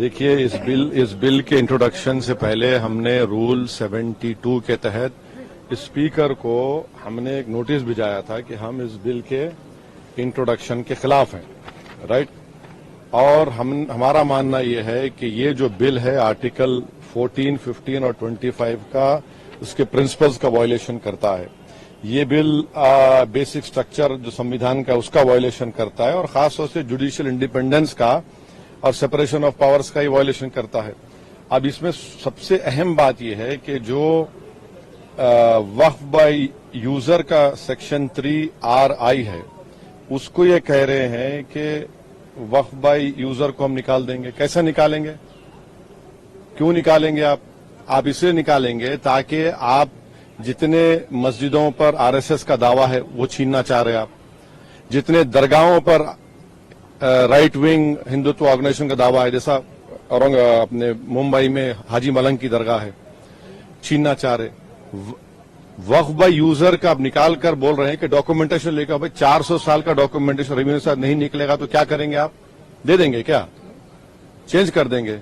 देखिए इस बिल के इंट्रोडक्शन से पहले हमने रूल 72 के तहत स्पीकर को हमने एक नोटिस भिजाया था कि हम इस बिल के इंट्रोडक्शन के खिलाफ हैं, राइट। और हमारा मानना ये है कि ये जो बिल है आर्टिकल 14, 15 और 25 का उसके प्रिंसिपल्स का वायलेशन करता है। ये बिल बेसिक स्ट्रक्चर जो संविधान का उसका वायलेशन करता है और खासतौर से जुडिशियल इंडिपेंडेंस का और सेपरेशन ऑफ पावर्स का ही वायलेशन करता है। अब इसमें सबसे अहम बात यह है कि जो वक्फ बाय यूजर का सेक्शन 3RI है उसको ये कह रहे हैं कि वक्फ बाय यूजर को हम निकाल देंगे। कैसे निकालेंगे, क्यों निकालेंगे? आप इसलिए निकालेंगे ताकि आप जितने मस्जिदों पर RSS का दावा है वो छीनना चाह रहे हैं, आप जितने दरगाहों पर राइट विंग हिंदुत्व ऑर्गेनाइजेशन का दावा है, जैसा अपने मुंबई में हाजी मलंग की दरगाह है, छीनना चाह रहे। वक्फ बाय यूजर का आप निकाल कर बोल रहे हैं कि डॉक्यूमेंटेशन लेकर भाई 400 साल का डॉक्यूमेंटेशन रेवेन्यू से नहीं निकलेगा तो क्या करेंगे? आप दे देंगे क्या? चेंज कर देंगे?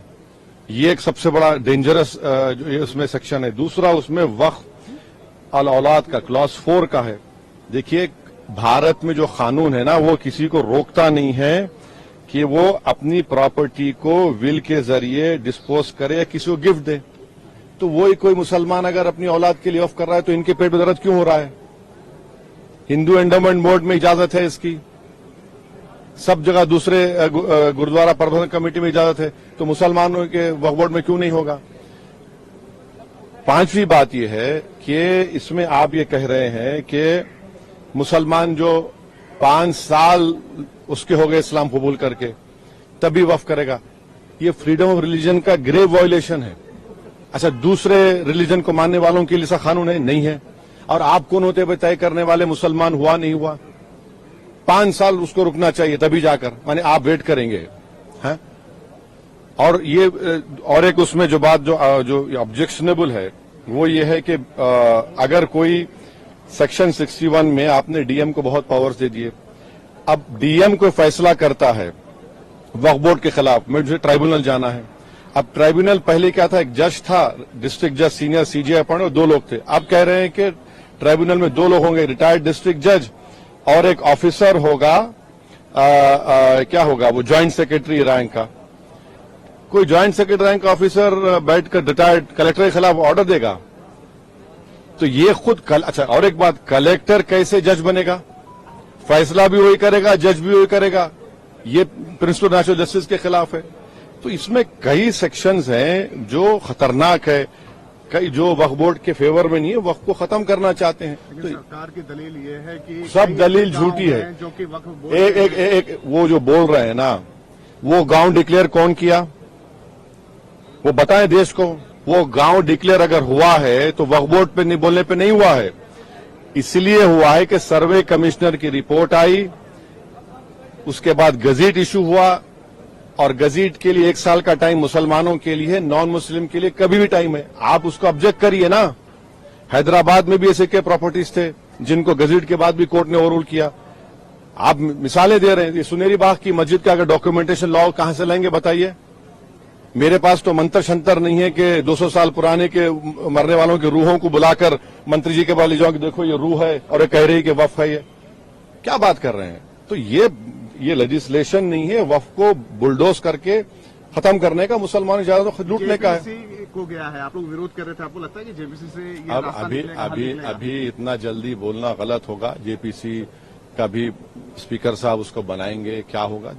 ये एक सबसे बड़ा डेंजरस जो उसमें सेक्शन है। दूसरा उसमें वक्फ अल औलाद का क्लॉज 4 का है। देखिए भारत में जो कानून है ना वो किसी को रोकता नहीं है कि वो अपनी प्रॉपर्टी को विल के जरिए डिस्पोज करे या किसी को गिफ्ट दे। तो वही कोई मुसलमान अगर अपनी औलाद के लिए ऑफ कर रहा है तो इनके पेट में दर्द क्यों हो रहा है? हिंदू एंडोमेंट बोर्ड में इजाजत है इसकी, सब जगह दूसरे गुरुद्वारा प्रबंधन कमेटी में इजाजत है, तो मुसलमानों के वक्फ बोर्ड में क्यों नहीं होगा? पांचवी बात यह है कि इसमें आप ये कह रहे हैं कि मुसलमान जो 5 साल उसके हो गए इस्लाम कबूल करके तभी वक्फ करेगा। ये फ्रीडम ऑफ रिलीजन का ग्रेव वायलेशन है। अच्छा, दूसरे रिलीजन को मानने वालों के लिए ऐसा कानून है? नहीं है। और आप कौन होते हुए तय करने वाले मुसलमान हुआ नहीं हुआ? 5 साल उसको रुकना चाहिए तभी जाकर, माने आप वेट करेंगे हैं? और ये और एक उसमें जो बात जो ऑब्जेक्शनेबल है वो ये है कि अगर कोई सेक्शन 61 में आपने डीएम को बहुत पावर्स दे दिए, अब डीएम कोई फैसला करता है वक्फ बोर्ड के खिलाफ, मुझे ट्राइब्यूनल जाना है। अब ट्राइब्यूनल पहले क्या था, एक जज था, डिस्ट्रिक्ट जज, सीनियर सीजीआई अपॉइंट, और 2 लोग थे। अब कह रहे हैं कि ट्राइब्यूनल में 2 लोग होंगे, रिटायर्ड डिस्ट्रिक्ट जज और एक ऑफिसर होगा, क्या होगा वो, ज्वाइंट सेक्रेटरी रैंक का। कोई ज्वाइंट सेक्रेटरी रैंक का ऑफिसर बैठकर रिटायर्ड कलेक्टर के खिलाफ ऑर्डर देगा तो ये खुद अच्छा, और एक बात, कलेक्टर कैसे जज बनेगा? फैसला भी वही करेगा, जज भी वही करेगा। ये प्रिंसिपल नेचुरल जस्टिस के खिलाफ है। तो इसमें कई सेक्शंस हैं जो खतरनाक है, कई जो वक्फ बोर्ड के फेवर में नहीं है, वक्फ को खत्म करना चाहते हैं। तो सरकार की दलील ये है कि सब दलील झूठी है। जो कि वक्फ बोर्ड एक वो जो बोल रहे हैं ना, वो गांव डिक्लेयर कौन किया वो बताएं देश को। वो गांव डिक्लेयर अगर हुआ है तो वक्फ बोर्ड पे नहीं बोलने पे नहीं हुआ है, इसलिए हुआ है कि सर्वे कमिश्नर की रिपोर्ट आई, उसके बाद गजीट इशू हुआ, और गजीट के लिए 1 साल का टाइम मुसलमानों के लिए, नॉन मुस्लिम के लिए कभी भी टाइम है। आप उसको ऑब्जेक्ट करिए ना। हैदराबाद में भी ऐसे के प्रॉपर्टीज थे जिनको गजीट के बाद भी कोर्ट ने ओवररूल किया। आप मिसालें दे रहे हैं। ये सुनेरी बाग की मस्जिद का अगर डॉक्यूमेंटेशन लॉ कहां से लाएंगे बताइए? मेरे पास तो मंत्र शंतर नहीं है कि 200 साल पुराने के मरने वालों की रूहों को बुलाकर मंत्री जी के पास ले जाओ कि देखो ये रूह है और ये कह रही है कि वक्फ है। ये क्या बात कर रहे हैं? तो ये लेजिस्लेशन नहीं है वक्फ को बुलडोज करके खत्म करने का, मुसलमानों ज्यादा लूटने का है। को गया है, आप लोग विरोध कर रहे थे, आपको लगता है कि जेपीसी से ये अब रास्ता निकलेगा? अभी इतना जल्दी बोलना गलत होगा। जेपीसी का भी स्पीकर साहब उसको बनाएंगे, क्या होगा